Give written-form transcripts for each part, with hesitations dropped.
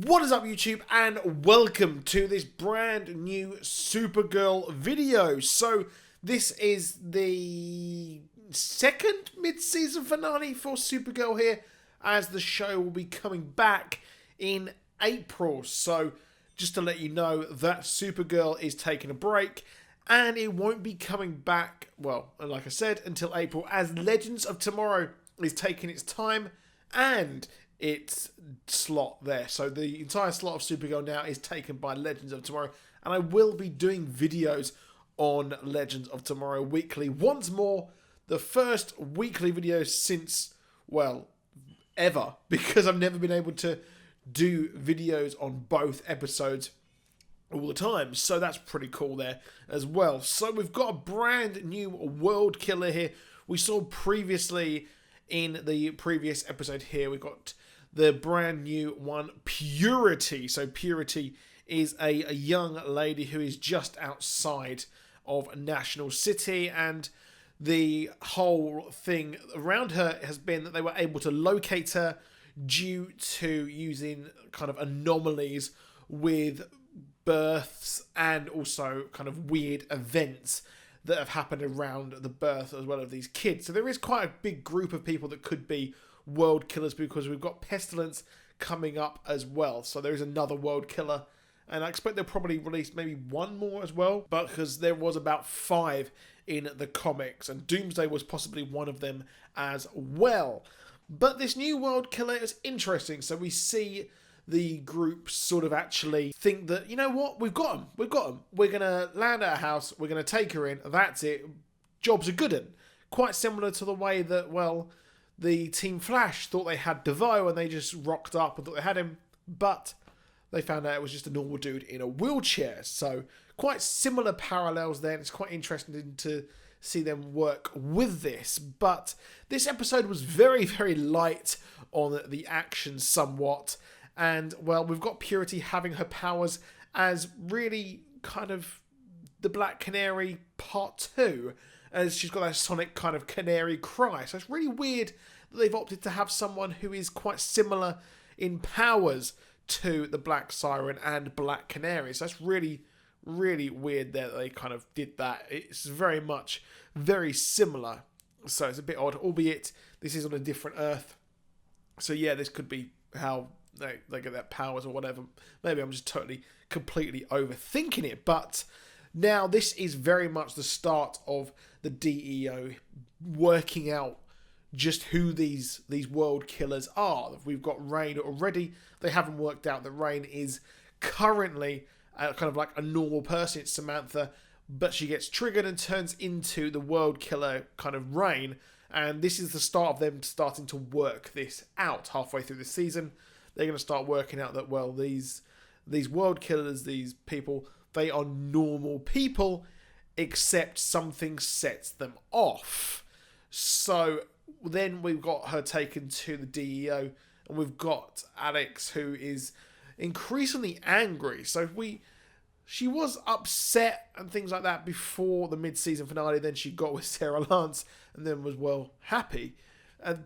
What is up, YouTube, and welcome to this brand new Supergirl video. So this is the second mid-season finale for Supergirl here, as the show will be coming back in April. So just to let you know that Supergirl is taking a break, and it won't be coming back, well, like I said, until April, as Legends of Tomorrow is taking its time and its slot there. So the entire slot of Supergirl now is taken by Legends of Tomorrow, and I will be doing videos on Legends of Tomorrow weekly. Once more, the first weekly video since, well, ever, because I've never been able to do videos on both episodes all the time. So that's pretty cool there as well. So we've got a brand new world killer here. We saw previously in the previous episode here, we've got the brand new one, Purity. So Purity is a young lady who is just outside of National City, and the whole thing around her has been that they were able to locate her due to using kind of anomalies with births and also kind of weird events that have happened around the birth as well of these kids. So there is quite a big group of people that could be world killers, because we've got Pestilence coming up as well. So there is another world killer, and I expect they'll probably release maybe one more as well, but because there was about 5 in the comics, and Doomsday was possibly one of them as well. But this new world killer is interesting. So we see the group sort of actually think that, you know what, we've got them. We're going to land at a house, we're going to take her in, that's it, job's a good one. Quite similar to the way that, well, the Team Flash thought they had DeVoe and they just rocked up and thought they had him, but they found out it was just a normal dude in a wheelchair. So quite similar parallels there, and it's quite interesting to see them work with this. But this episode was very, very light on the action somewhat. And, well, we've got Purity having her powers as really kind of the Black Canary Part 2, as she's got that sonic kind of canary cry. So it's really weird that they've opted to have someone who is quite similar in powers to the Black Siren and Black Canary. So that's really, really weird that they kind of did that. It's very much very similar. So it's a bit odd, albeit this is on a different Earth. So yeah, this could be how they get their powers or whatever. Maybe I'm just totally, completely overthinking it. But now this is very much the start of the DEO working out just who these world killers are. We've got Rain already. They haven't worked out that Rain is currently kind of like a normal person. It's Samantha, but she gets triggered and turns into the world killer kind of Rain. And this is the start of them starting to work this out. Halfway through the season, they're going to start working out that, well, these world killers, these people, they are normal people, except something sets them off. So then we've got her taken to the DEO, and we've got Alex, who is increasingly angry. So she was upset and things like that before the mid-season finale. Then she got with Sarah Lance and then was, well, happy.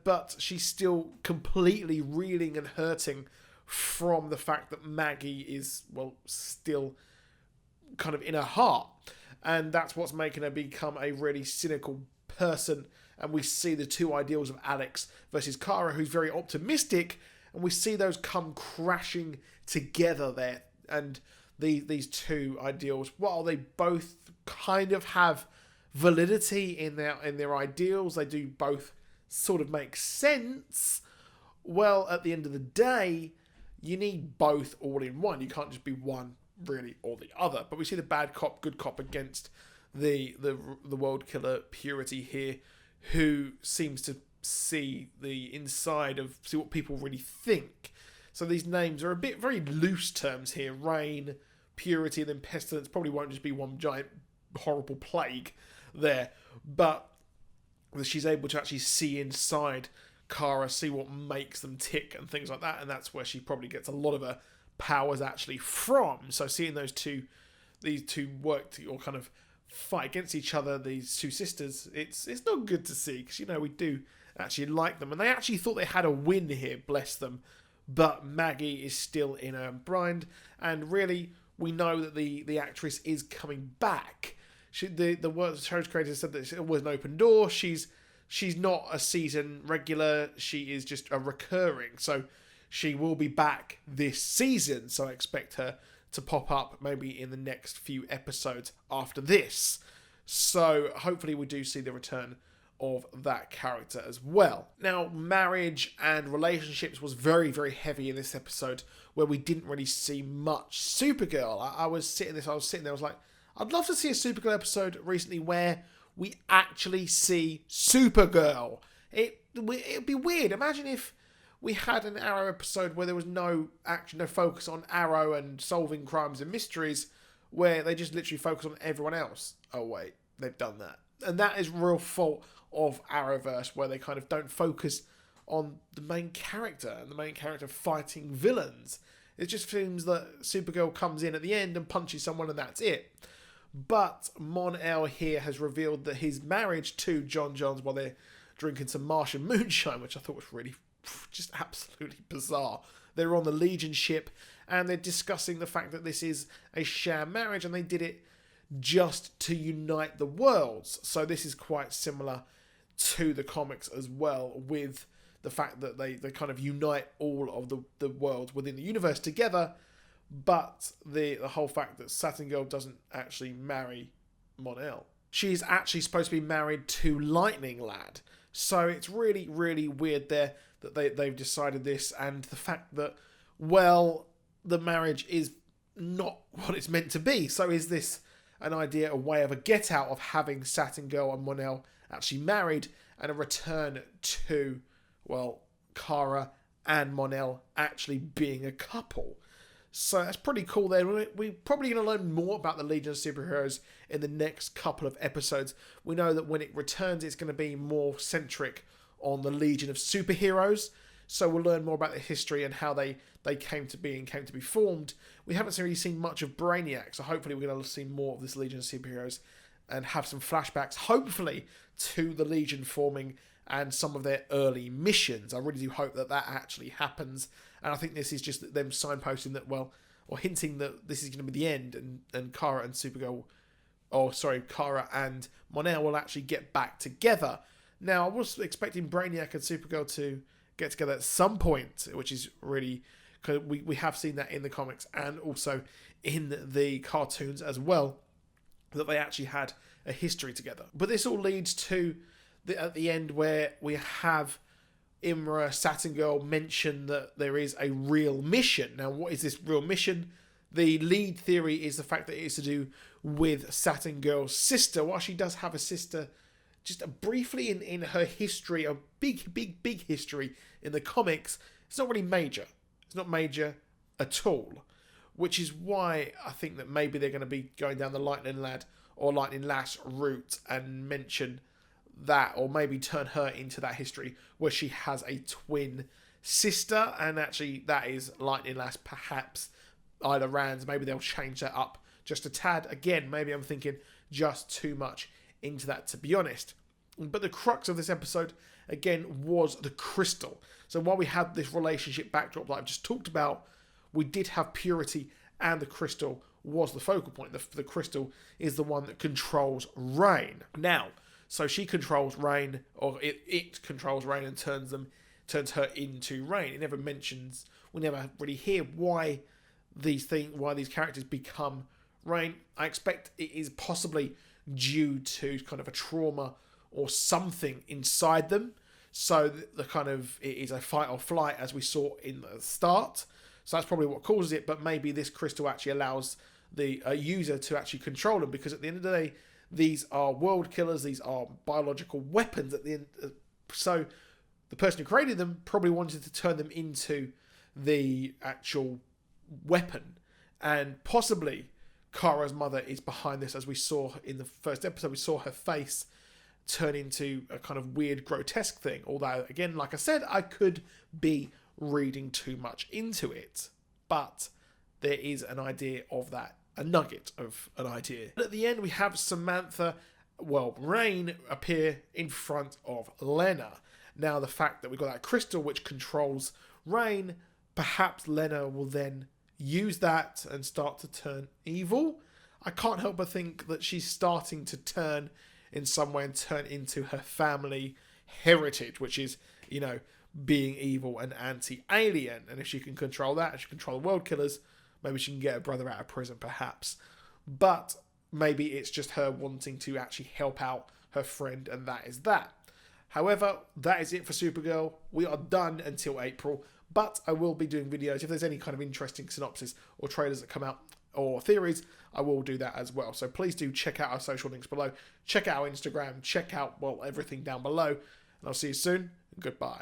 But she's still completely reeling and hurting from the fact that Maggie is, well, still kind of in her heart. And that's what's making her become a really cynical person. And we see the two ideals of Alex versus Kara, who's very optimistic, and we see those come crashing together there. And these two ideals, while they both kind of have validity in their ideals, they do both sort of make sense. Well, at the end of the day, you need both all in one. You can't just be one really or the other. But we see the bad cop, good cop against the world killer Purity here, who seems to see the inside of, see what people really think. So these names are a bit very loose terms here. Rain, Purity, and then Pestilence probably won't just be one giant horrible plague there. But she's able to actually see inside Kara, see what makes them tick and things like that. And that's where she probably gets a lot of her powers actually from. So seeing these two work to, or kind of fight against each other, these two sisters, it's not good to see, because, you know, we do actually like them, and they actually thought they had a win here, bless them. but Maggie is still in her bind, and really we know that the actress is coming back. The show's creator said that it was an open door. She's not a season regular. She is just a recurring. So she will be back this season. So I expect her to pop up maybe in the next few episodes after this. So hopefully we do see the return of that character as well. Now, marriage and relationships was very, very heavy in this episode, where we didn't really see much Supergirl. I was sitting there, I was like, I'd love to see a Supergirl episode recently where we actually see Supergirl. It'd be weird. Imagine if we had an Arrow episode where there was no action, no focus on Arrow and solving crimes and mysteries, where they just literally focus on everyone else. Oh wait, they've done that. And that is real fault of Arrowverse, where they kind of don't focus on the main character and the main character fighting villains. It just seems that Supergirl comes in at the end and punches someone and that's it. But Mon-El here has revealed that his marriage to John Johns while they're drinking some Martian moonshine, which I thought was really just absolutely bizarre. They're on the Legion ship and they're discussing the fact that this is a sham marriage and they did it just to unite the worlds. So this is quite similar to the comics as well, with the fact that they kind of unite all of the worlds within the universe together. But the whole fact that Saturn Girl doesn't actually marry Mon-El. She's actually supposed to be married to Lightning Lad. So it's really, really weird there that they've decided this, and the fact that, well, the marriage is not what it's meant to be. So is this an idea, a way of a get out of having Saturn Girl and Mon-El actually married, and a return to, well, Kara and Mon-El actually being a couple? So that's pretty cool there. We're probably going to learn more about the Legion of Superheroes in the next couple of episodes. We know that when it returns, it's going to be more centric on the Legion of Superheroes. So we'll learn more about the history and how they came to be and came to be formed. We haven't really seen much of Brainiac, so hopefully we're going to see more of this Legion of Superheroes and have some flashbacks, hopefully, to the Legion forming and some of their early missions. I really do hope that that actually happens. And I think this is just them signposting that, well, or hinting that this is going to be the end, and Kara and Supergirl, Kara and Mon-El will actually get back together. Now, I was expecting Brainiac and Supergirl to get together at some point, which is really, because we have seen that in the comics and also in the cartoons as well, that they actually had a history together. But this all leads to at the end where we have Imra, Saturn Girl, mention that there is a real mission. Now, what is this real mission? The lead theory is the fact that it is to do with Saturn Girl's sister. While she does have a sister, just briefly in her history, a big history in the comics, it's not really major. It's not major at all. Which is why I think that maybe they're going to be going down the Lightning Lad or Lightning Lass route and mention that, or maybe turn her into that history where she has a twin sister, and actually that is Lightning Lass, perhaps Ida Rand's. Maybe they'll change that up just a tad. Again, maybe I'm thinking just too much into that, to be honest. But the crux of this episode, again, was the crystal. So while we had this relationship backdrop that I've just talked about, we did have Purity, and the crystal was the focal point. The crystal is the one that controls Rain. Now, so she controls Rain, or it controls Rain and turns her into Rain. It never mentions, we never really hear why these characters become Rain. I expect it is possibly due to kind of a trauma or something inside them. So the kind of, it is a fight or flight, as we saw in the start. So that's probably what causes it. But maybe this crystal actually allows the user to actually control them, because at the end of the day, these are world killers. These are biological weapons at the end. So the person who created them probably wanted to turn them into the actual weapon. And possibly Kara's mother is behind this, as we saw in the first episode. We saw her face turn into a kind of weird, grotesque thing. Although, again, like I said, I could be reading too much into it. But there is an idea of that. A nugget of an idea. But at the end, we have Rain appear in front of Lena. Now, the fact that we've got that crystal which controls Rain perhaps Lena will then use that and start to turn evil. I can't help but think that she's starting to turn in some way and turn into her family heritage, which is, you know, being evil and anti-alien. And if she can control that, if she can control the world killers, maybe she can get her brother out of prison, perhaps. But maybe it's just her wanting to actually help out her friend, and that is that. However, that is it for Supergirl. We are done until April, but I will be doing videos. If there's any kind of interesting synopsis or trailers that come out or theories, I will do that as well. So please do check out our social links below. Check out our Instagram. Check out, well, everything down below. And I'll see you soon. Goodbye.